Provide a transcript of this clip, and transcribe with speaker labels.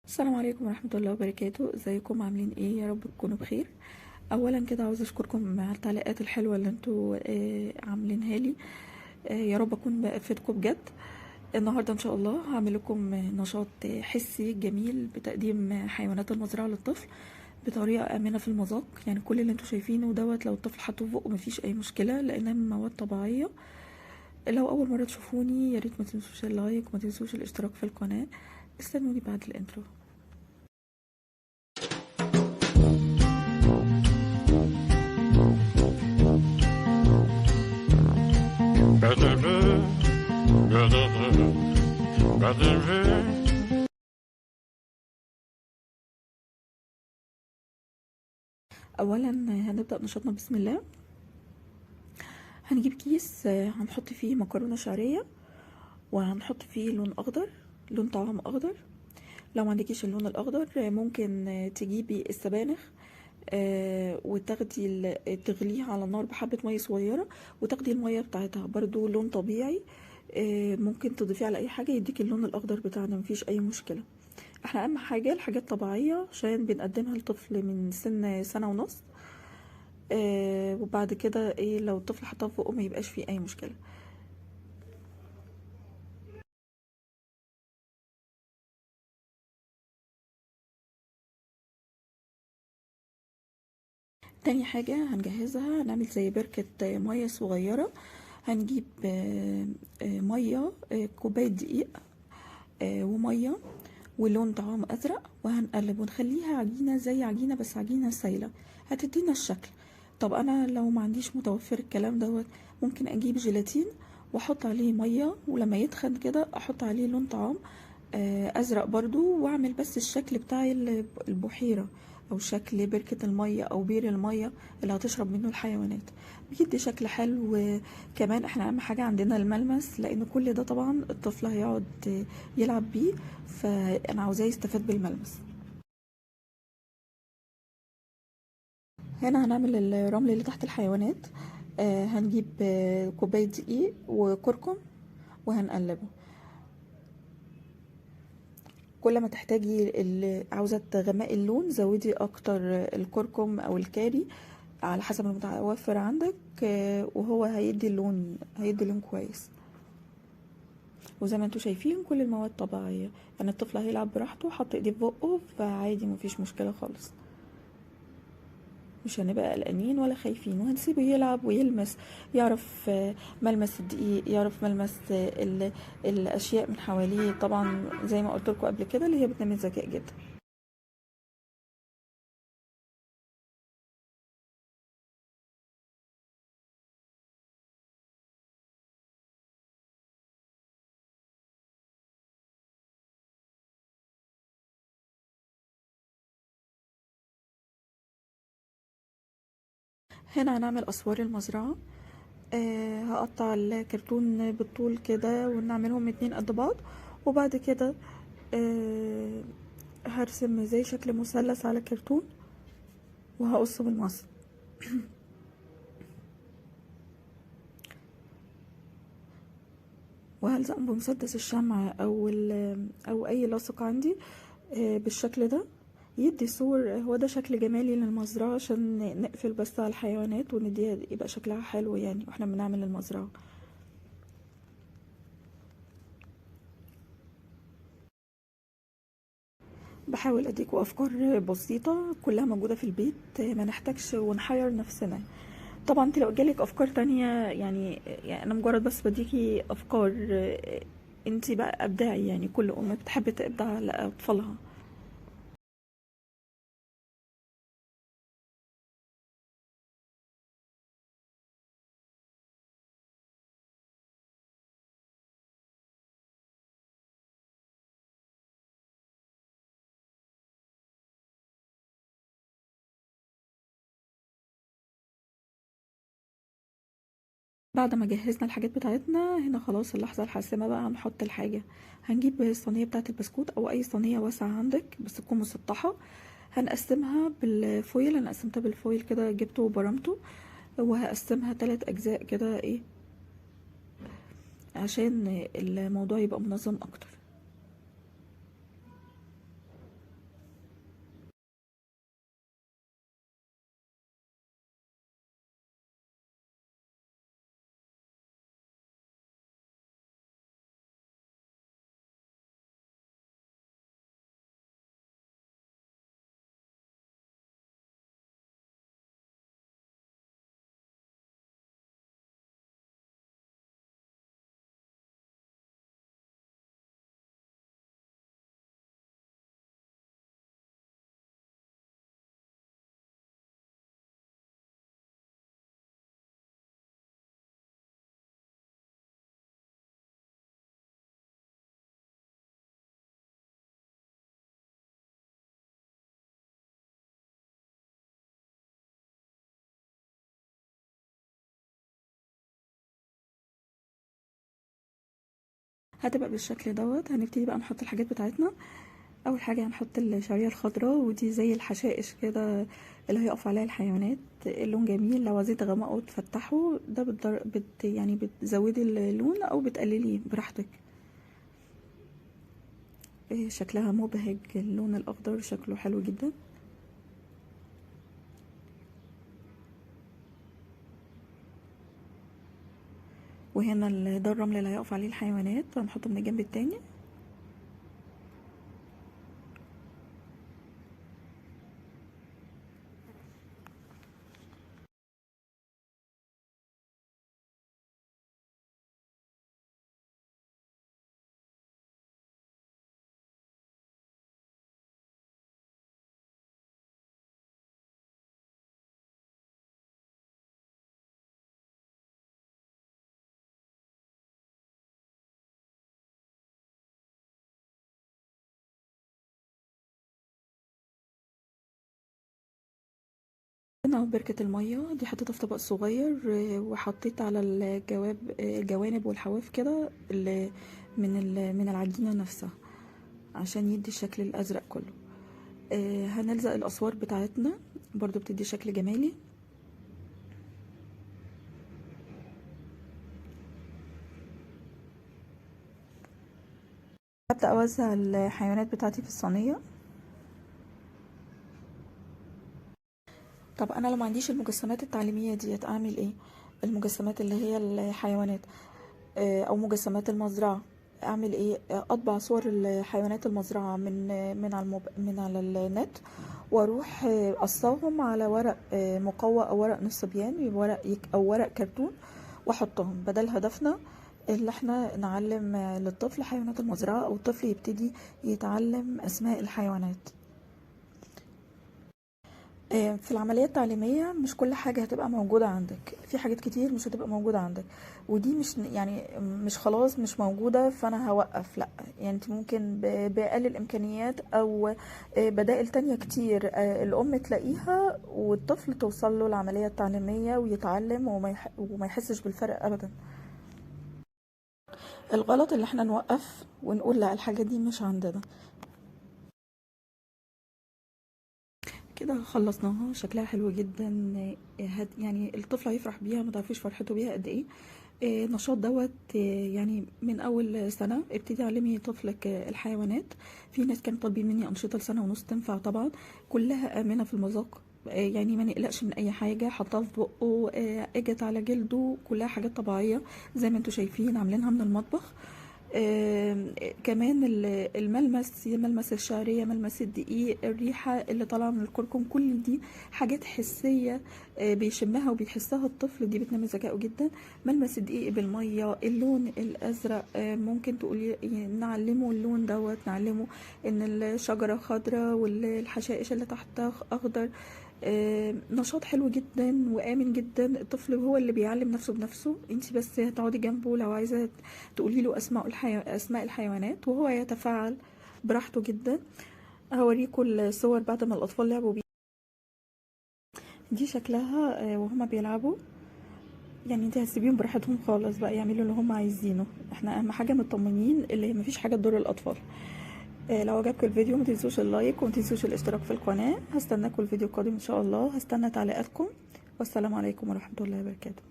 Speaker 1: السلام عليكم ورحمة الله وبركاته. ازيكم؟ عاملين ايه؟ يا رب تكونوا بخير. اولا كده عاوز اشكركم على التعليقات الحلوة اللي انتوا عاملينها لي. يا رب اكون بفيدكم بجد. النهاردة ان شاء الله هعمل لكم نشاط حسي جميل بتقديم حيوانات المزرعة للطفل بطريقة آمنة في المذاق. يعني كل اللي انتوا شايفينه دوت لو الطفل حطه في بقه مفيش اي مشكلة لانها من مواد طبيعية. لو اول مرة تشوفوني يا ريت ما تنسوش اللايك وما تنسوش الاشتراك في القناة. استنوني بعد الانترو. اولا هنبدأ نشاطنا بسم الله. هنجيب كيس هنحط فيه مكرونة شعرية وهنحط فيه لون اخضر، لون طعام اخضر. لو ما عندكيش اللون الاخضر ممكن تجيبي السبانخ وتاخدي تغليها على النار بحبة مية صغيرة وتاخدي المية بتاعتها برضو لون طبيعي. ممكن تضيفيه على اي حاجة يديك اللون الاخضر بتاعنا، مفيش اي مشكلة. احنا اهم حاجة الحاجات طبيعية عشان بنقدمها لطفل من سن سنة ونص. وبعد كده ايه لو الطفل حطها في بقه ما يبقاش فيه اي مشكلة. تاني حاجة هنجهزها، هنعمل زي بركة مية صغيرة. هنجيب مية، كوباية دقيق ومية ولون طعام أزرق، وهنقلب ونخليها عجينة زي عجينة بس عجينة سايلة هتدينا الشكل. طب أنا لو ما عنديش متوفر الكلام دوت ممكن أجيب جيلاتين وأحط عليه مية، ولما يتخن كده أحط عليه لون طعام أزرق برضو، وأعمل بس الشكل بتاع البحيرة أو شكل بركة المية أو بير المية اللي هتشرب منه الحيوانات. بيدي شكل حلو. كمان احنا أهم حاجة عندنا الملمس، لأن كل ده طبعا الطفل هيقعد يلعب بيه، فانا عاوزاه يستفاد بالملمس. هنا هنعمل الرمل اللي تحت الحيوانات. هنجيب كوباية دقيق وكركم وهنقلبه. كل ما تحتاجي عاوزة تغمقي اللون زودي اكتر الكركم او الكاري على حسب المتوفر عندك. وهو هيدي لون كويس. وزي ما انتوا شايفين كل المواد طبيعية، يعني الطفل هيلعب براحته، حط ايديه في بقه فعادي مفيش مشكلة خالص. مش هنبقى قلقانين ولا خايفين، وهنسيبه يلعب ويلمس، يعرف ملمس الدقيق، يعرف ملمس الاشياء من حواليه. طبعا زي ما قلت لكم قبل كده اللي هي بتنمي الذكاء جدا. هنا هنعمل اسوار المزرعه. هقطع الكرتون بالطول كده ونعملهم 2 قد بعض، وبعد كده آه هرسم زي شكل مثلث على كرتون وهقصه بالمقص. وهلزقهم بمسدس الشمع او اي لاصق عندي بالشكل ده. يدي صور، هو ده شكل جمالي للمزرعة عشان نقفل بس على الحيوانات ونديها يبقى شكلها حلو يعني واحنا بنعمل المزرعة. بحاول اديكوا افكار بسيطة كلها موجودة في البيت، ما نحتاجش ونحير نفسنا. طبعا انت لو جالك افكار تانية يعني انا مجرد بس بديكي افكار. انت بقى ابداعي، يعني كل ام بتحب تبدع لاطفالها. بعد ما جهزنا الحاجات بتاعتنا هنا خلاص اللحظة الحاسمة بقى، هنحط الحاجة. هنجيب الصينية بتاعة البسكوت او اي صينية واسعة عندك بس تكون مسطحة. هنقسمها بالفويل، انا قسمتها بالفويل كده جبته وبرمته، وهقسمها 3 اجزاء كده ايه عشان الموضوع يبقى منظم اكتر. هتبقى بالشكل دوت. هنبتدي بقى نحط الحاجات بتاعتنا. اول حاجه هنحط الشعريه الخضراء، ودي زي الحشائش كده اللي هيقف عليها الحيوانات. اللون جميل، لو عايزين تغمقوا وتفتحوا ده يعني بتزودي اللون او بتقلليه براحتك. شكلها مبهج، اللون الاخضر شكله حلو جدا. وهنا ده الرمل اللي هيقف عليه الحيوانات، هنحطه من الجنب التاني. هنا اهو بركة المية دي حطيتها في طبق صغير، وحطيت على الجوانب والحواف كده من العجينة نفسها عشان يدي الشكل الأزرق كله. هنلزق الأسوار بتاعتنا برضو بتدي شكل جمالي. هبدأ أوزع الحيوانات بتاعتي في الصينية. طب أنا لو ما عنديش المجسمات التعليمية ديت أعمل إيه؟ المجسمات اللي هي الحيوانات أو مجسمات المزرعة، أعمل إيه؟ أطبع صور الحيوانات المزرعة من على النت، واروح اقصاهم على ورق مقوى او ورق نص بيان، او ورق كرتون، واحطهم بدل هدفنا اللي احنا نعلم للطفل حيوانات المزرعة، او الطفل يبتدي يتعلم اسماء الحيوانات. في العملية التعليمية مش كل حاجة هتبقى موجودة عندك، في حاجات كتير مش هتبقى موجودة عندك، ودي مش يعني مش خلاص مش موجودة فأنا هوقف، لأ. يعني انت ممكن بأقل الإمكانيات أو بدائل تانية كتير الأم تلاقيها والطفل توصل له العملية التعليمية ويتعلم وما يحسش بالفرق أبدا. الغلط اللي احنا نوقف ونقول لا الحاجة دي مش عندنا. كده خلصناها، شكلها حلو جدا. يعني الطفل هيفرح بيها، ما تعرفيش فرحته بيها قد ايه. النشاط دوت يعني من اول سنه ابتدي علمي طفلك الحيوانات. في ناس كانوا طالبين مني انشطه لسنه ونص، تنفع طبعا، كلها امنه في المذاق. يعني ما نقلقش من اي حاجه، حطها في بقه، اجت على جلده، كلها حاجات طبيعيه زي ما انتوا شايفين عاملينها من المطبخ. كمان الملمس، ملمس الشعرية، ملمس الدقيق، الريحة اللي طالعة من الكركم، كل دي حاجات حسية بيشمها وبيحسها الطفل، دي بتنمي ذكائه جدا. ملمس الدقيق بالمية، اللون الأزرق، ممكن تقولي نعلمه اللون دوت، نعلمه ان الشجرة خضراء والحشائش اللي تحتها أخضر. نشاط حلو جدا وآمن جدا. الطفل هو اللي بيعلم نفسه بنفسه، انتي بس هتقعدي جنبه لو عايزة تقولي له أسماء الحيوانات وهو يتفاعل براحته جدا. هوريكم الصور بعد ما الأطفال لعبوا بيها. دي شكلها وهما بيلعبوا. يعني انتي هتسيبيهم براحتهم خالص بقى يعملوا اللي هما عايزينه، احنا أهم حاجة مطمنين اللي مفيش حاجة تضر الأطفال. لو عجبكم الفيديو ما تنسوش اللايك وما تنسوش الاشتراك في القناة. هستناكم الفيديو القادم ان شاء الله، هستنى تعليقاتكم، والسلام عليكم ورحمة الله وبركاته.